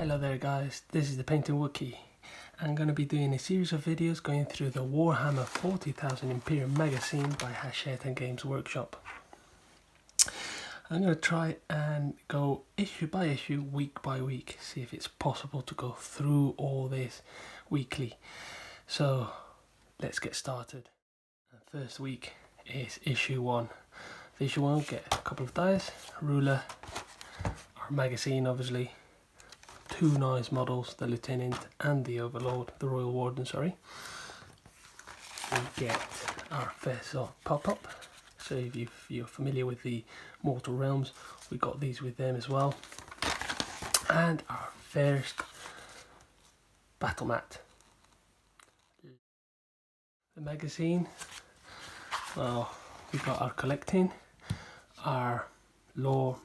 Hello there guys, this is the Painting Wookie. I'm going to be doing a series of videos going through the Warhammer 40,000 Imperium magazine by Hachette and Games Workshop. I'm going to try and go issue by issue, week by week, see if it's possible to go through all this weekly. So let's get started. The first week is issue 1. For issue 1, get a couple of dies, ruler, our magazine obviously, 2 nice models, the Lieutenant and the Overlord, the Royal Warden, sorry. We get our vessel pop-up, so if you're familiar with the Mortal Realms, we got these with them as well. And our first battle mat. The magazine, well, we got our collecting, our lore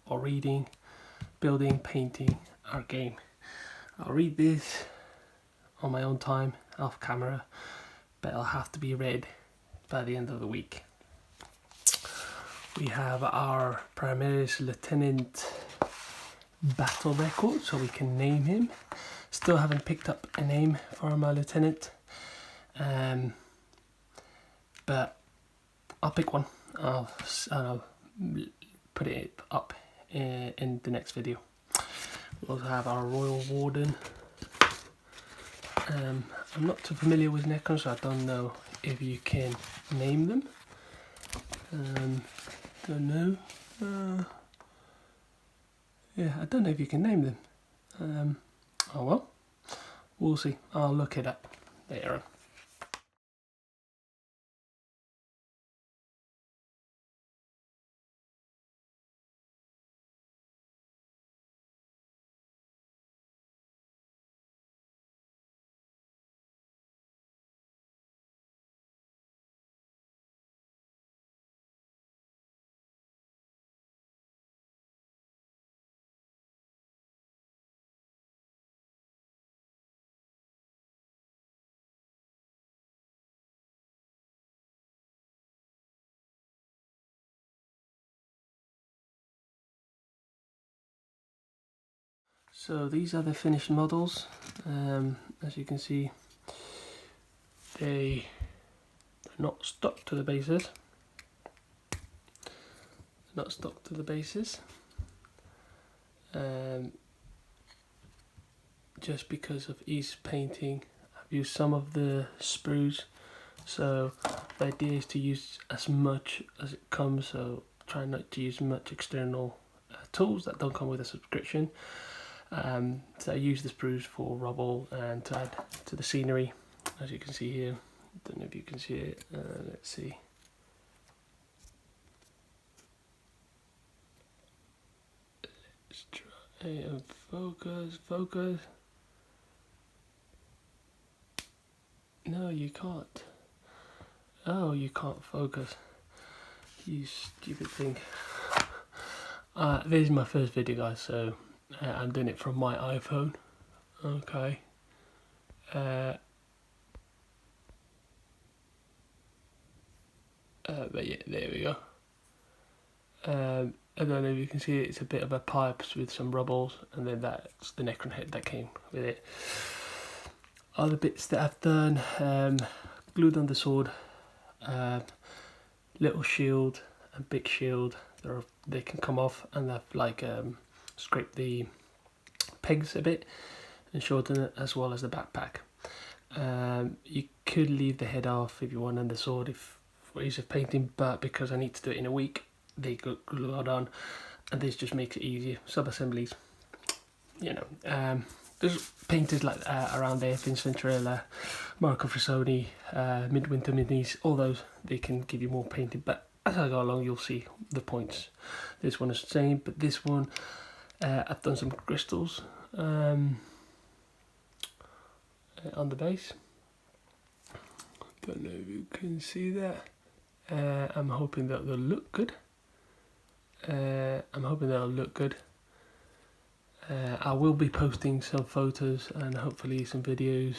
or reading, building, painting, our game. I'll read this on my own time, off camera, but it'll have to be read by the end of the week. We have our Primaris Lieutenant battle record, so we can name him. Still haven't picked up a name for my lieutenant, but I'll pick one. I'll put it up in the next video. We also have our Royal Warden. I'm not too familiar with Necrons, so I don't know if you can name them. Don't know. Yeah, I don't know if you can name them. Oh well, we'll see. I'll look it up later on. So these are the finished models. As you can see, they are not stuck to the bases. Just because of ease painting, I've used some of the sprues. So the idea is to use as much as it comes. So try not to use much external tools that don't come with a subscription. So I use the sprues for rubble and to add to the scenery, as you can see here. Don't know if you can see it. Let's see. Let's try and focus. No, you can't. Oh, you can't focus. You stupid thing. This is my first video, guys, so I'm doing it from my iPhone. Okay. But yeah, there we go. I don't know if you can see it, it's a bit of a pipes with some rubbles, and then that's the Necron head that came with it. Other bits that I've done, glued on the sword, little shield and big shield. They can come off, and I've like scraped the pegs a bit and shorten it, as well as the backpack. You could leave the head off if you want, and the sword for ease of painting, but because I need to do it in a week, they go glued on, and this just makes it easier. Sub-assemblies, you know. There's painters like around there, Vince Venturella, Marco Frassoni, Midwinter Minis, all those, they can give you more painting, but as I go along you'll see the points. This one is the same, but this one, I've done some crystals on the base. Don't know if you can see that. I'm hoping that they'll look good. I will be posting some photos and hopefully some videos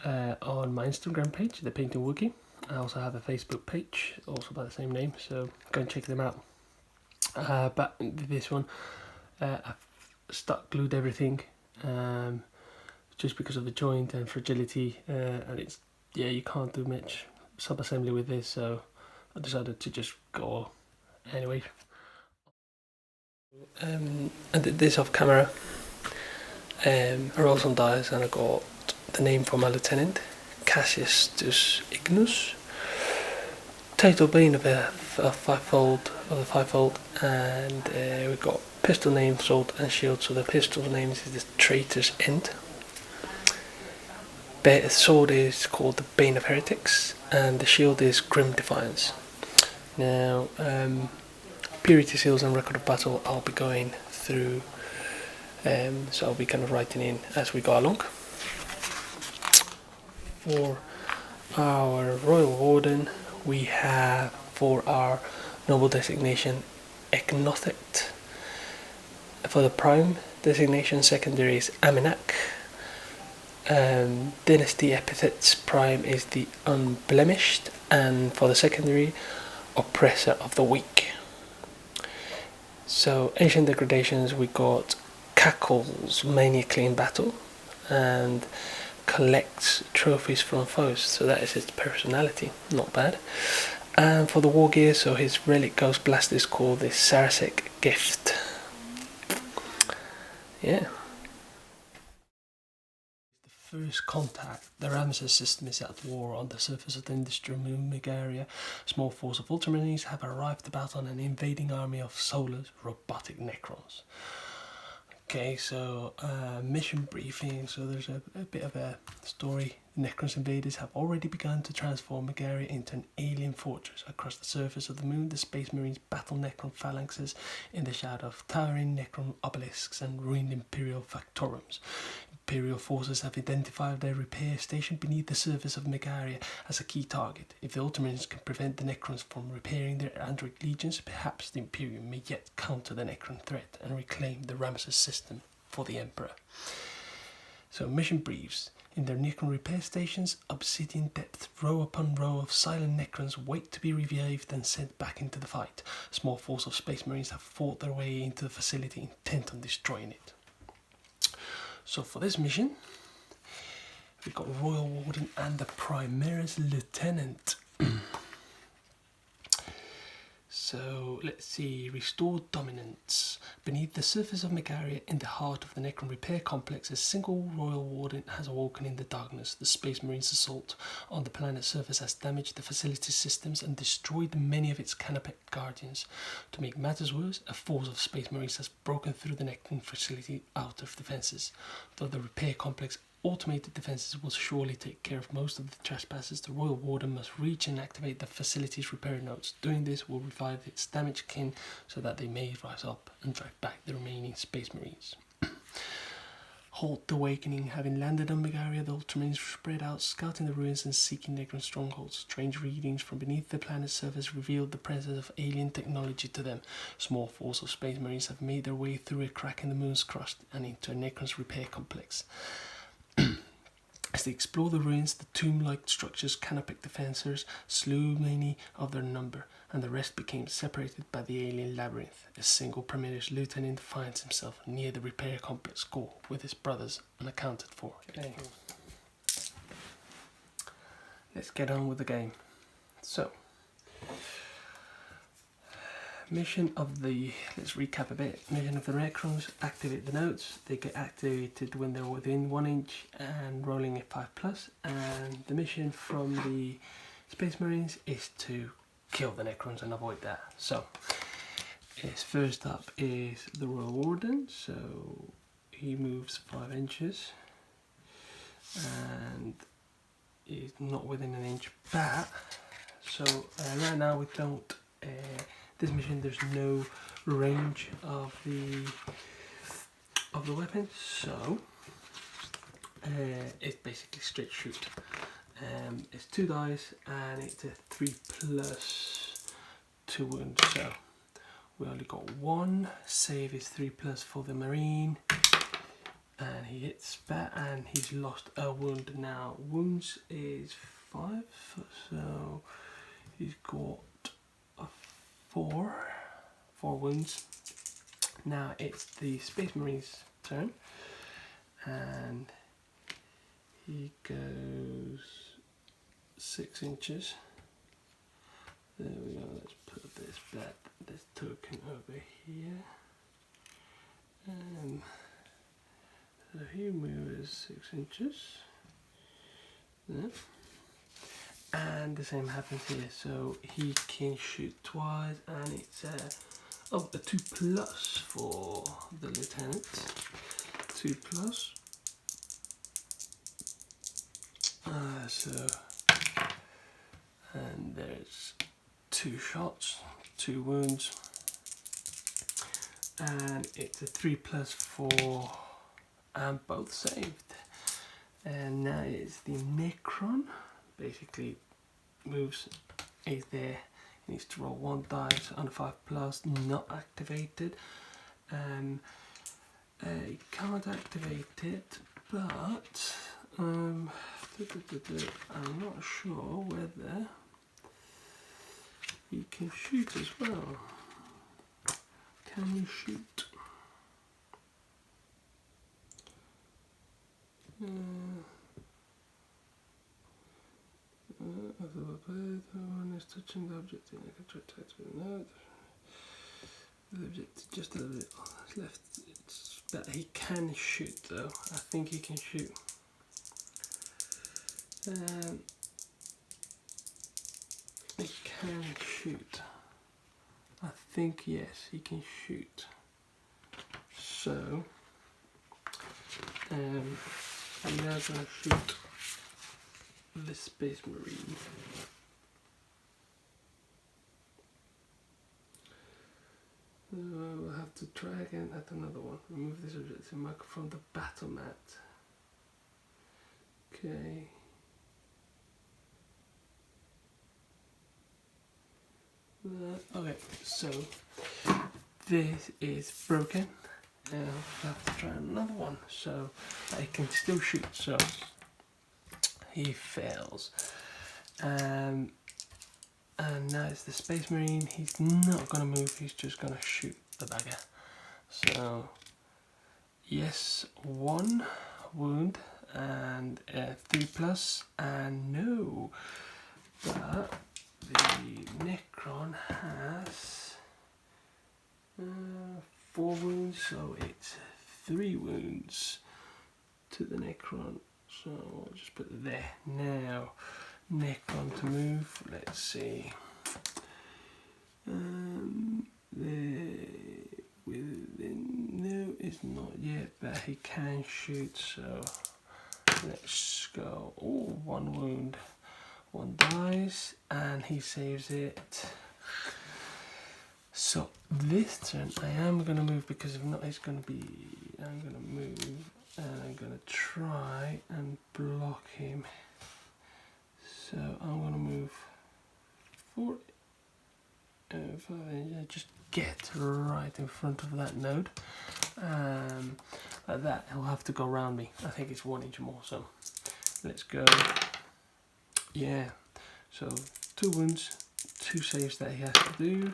on my Instagram page, The Painting Wookie. I also have a Facebook page, also by the same name, so go and check them out. But this one, I've stuck glued everything, just because of the joint and fragility, and it's, yeah, you can't do much sub-assembly with this, so I decided to just go anyway. I did this off camera. I rolled some dice and I got the name for my lieutenant, Cassius Ignus. Total being of the fivefold, and we've got pistol name, sword and shield. So the pistol name is the Traitor's End. Sword is called the Bane of Heretics, and the shield is Grim Defiance. Now, purity seals and record of battle I'll be going through, so I'll be kind of writing in as we go along. For our Royal Warden, we have, for our noble designation, Agnothect. For the prime designation, secondary is Amenak. Dynasty epithets, prime is the Unblemished, and for the secondary, Oppressor of the Weak. So ancient degradations, we got Cackles maniacally in battle, and collects trophies from foes, so that is its personality, not bad. And for the war gear, so his relic Ghost Blast is called the Sarasek Gift. Yeah. The first contact, the Ramses system is at war on the surface of the industrial moon Megaria. A small force of Ultramarines have arrived about on an invading army of Solar's robotic Necrons. Okay, so mission briefing. So there's a bit of a story. The Necrons invaders have already begun to transform Megaria into an alien fortress. Across the surface of the moon, the Space Marines battle Necron phalanxes in the shadow of towering Necron obelisks and ruined Imperial factorums. Imperial forces have identified their repair station beneath the surface of Megaria as a key target. If the Ultramarines can prevent the Necrons from repairing their android legions, perhaps the Imperium may yet counter the Necron threat and reclaim the Ramses system for the Emperor. So mission briefs. In their Necron repair stations, Obsidian Depth, row upon row of silent Necrons wait to be revived and sent back into the fight. A small force of Space Marines have fought their way into the facility, intent on destroying it. So for this mission, we've got Royal Warden and the Primaris Lieutenant. So let's see, restored dominance. Beneath the surface of Megaria, in the heart of the Necron repair complex, a single Royal Warden has awoken in the darkness. The Space Marines' assault on the planet's surface has damaged the facility's systems and destroyed many of its Canopec guardians. To make matters worse, a force of Space Marines has broken through the Necron facility out of defences. Though the repair complex automated defences will surely take care of most of the trespasses, the Royal Warden must reach and activate the facility's repair nodes. Doing this will revive its damaged kin so that they may rise up and drive back the remaining Space Marines. Halt the Awakening. Having landed on Megaria, the Ultramarines spread out, scouting the ruins and seeking Necron strongholds. Strange readings from beneath the planet's surface revealed the presence of alien technology to them. A small force of Space Marines have made their way through a crack in the moon's crust and into a Necron's repair complex. As they explore the ruins, the tomb-like structure's Canopec defenders slew many of their number, and the rest became separated by the alien labyrinth. A single Primaris Lieutenant finds himself near the repair complex core with his brothers unaccounted for. Okay. Let's get on with the game. So, mission of the, let's recap a bit. Mission of the Necrons, activate the nodes. They get activated when they're within 1 inch and rolling a 5+. And the mission from the Space Marines is to kill the Necrons and avoid that. So, first up is the Royal Warden. So, he moves 5 inches and is not within 1 inch back. So, right now we don't. This mission, there's no range of the weapon, so it's basically straight shoot. It's 2 dice and it's a 3+2 wounds. So we only got 1. Save is 3+ for the Marine, and he hits that, and he's lost a wound. Now wounds is 5, so he's got 4 wounds. Now it's the Space Marines turn, and he goes 6 inches. There we go. Let's put this token over here. So he moves 6 inches. There. And the same happens here. So he can shoot twice, and it's a 2+ for the lieutenant. 2+. And there's 2 shots, 2 wounds, and it's a 3+ for both saved. And now it's the Necron. Basically moves, is there, he needs to roll 1 dice under 5+, not activated. He can't activate it, but I'm not sure whether he can shoot as well. Can you shoot? One is touching the object, I can try to attack with another. The object just a little bit left. But he can shoot though. I think he can shoot. He can shoot. I think yes, he can shoot. So I'm now gonna shoot the Space Marine. We'll have to try again at another one. Remove this object marker from the battle mat. Okay. Okay, so this is broken. Now we'll have to try another one. So I can still shoot. So he fails. And now it's the Space Marine. He's not going to move, he's just going to shoot the bagger. So, yes, 1 wound and 3+, and no. But the Necron has 4 wounds, so it's 3 wounds to the Necron. So I'll just put it there. Now, Necron to move, let's see. No, it's not yet, but he can shoot, so let's go. Oh, 1 wound, 1 dies, and he saves it. So this turn I am going to move, because if not, it's going to be, I'm going to move, and I'm going to try and block him. So I'm going to move 4, 5, just get right in front of that node. Like that, he'll have to go around me. I think it's 1 inch more, so let's go. Yeah, so 2 wounds, 2 saves that he has to do,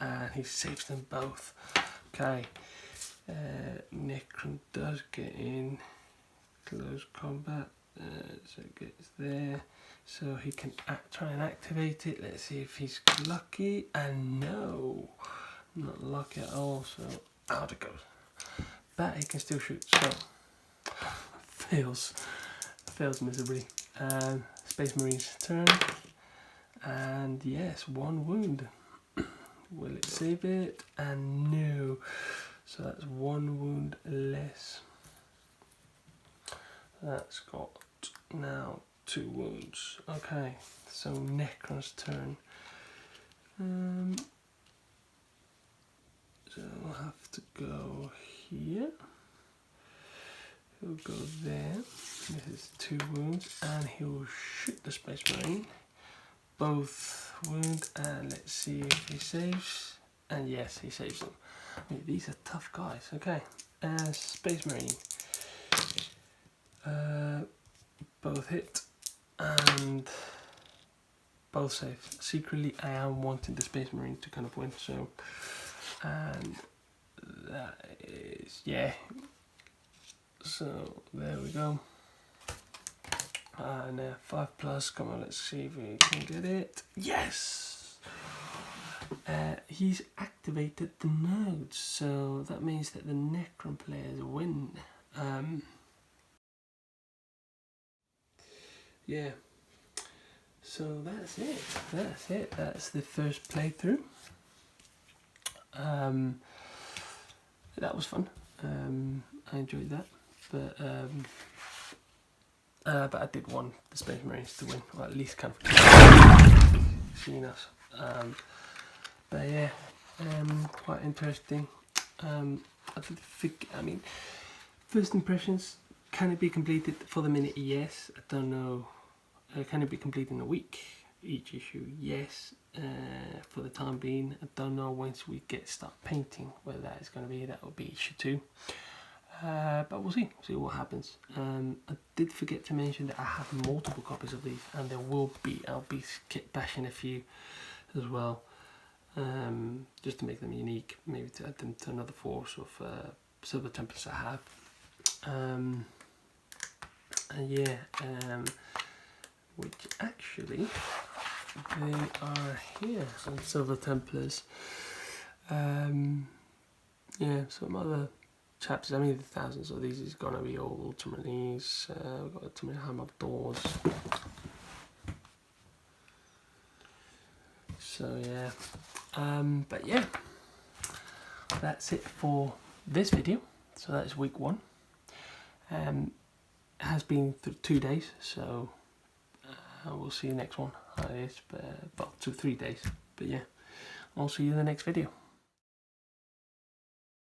and he saves them both. Okay, Necron does get in close combat, so it gets there. So he can try and activate it. Let's see if he's lucky. And no, not lucky at all. So out it goes. But he can still shoot. So fails miserably. Space Marine's turn. And yes, 1 wound. Will it save it? And no. So that's 1 wound less. That's got now 2 wounds. Okay, so Necron's turn. So I'll have to go here. He'll go there. This is 2 wounds, and he'll shoot the Space Marine. Both wound, and let's see if he saves. And yes, he saves them. I mean, these are tough guys. Okay, Space Marine. Both hit and both save. Secretly, I am wanting the Space Marine to kind of win. So, and that is, yeah, So there we go. And 5+, come on, let's see if we can get it. Yes! He's activated the nodes, so that means that the Necron players win. Yeah, so that's it. That's the first playthrough. That was fun. I enjoyed that, but I did want the Space Marines to win, or at least kind of seeing us. But yeah, quite interesting. I mean, first impressions, can it be completed for the minute? Yes. I don't know. Can it be completed in a week? Each issue? Yes. For the time being, I don't know once we start painting whether that is going to be. That will be issue 2. But we'll see what happens. I did forget to mention that I have multiple copies of these, and I'll be bashing a few as well, just to make them unique, maybe to add them to another force of silver templates I have. And yeah, which actually they are here, some silver templars. Yeah, some other chapters. I mean, the thousands of these is gonna be all Ultramarines. We've got Ultimate Hammer Doors. So yeah, but yeah, that's it for this video. So that's week 1. It has been 2 days, so we'll see you next one. How it is, but well, 3 days. But yeah, I'll see you in the next video.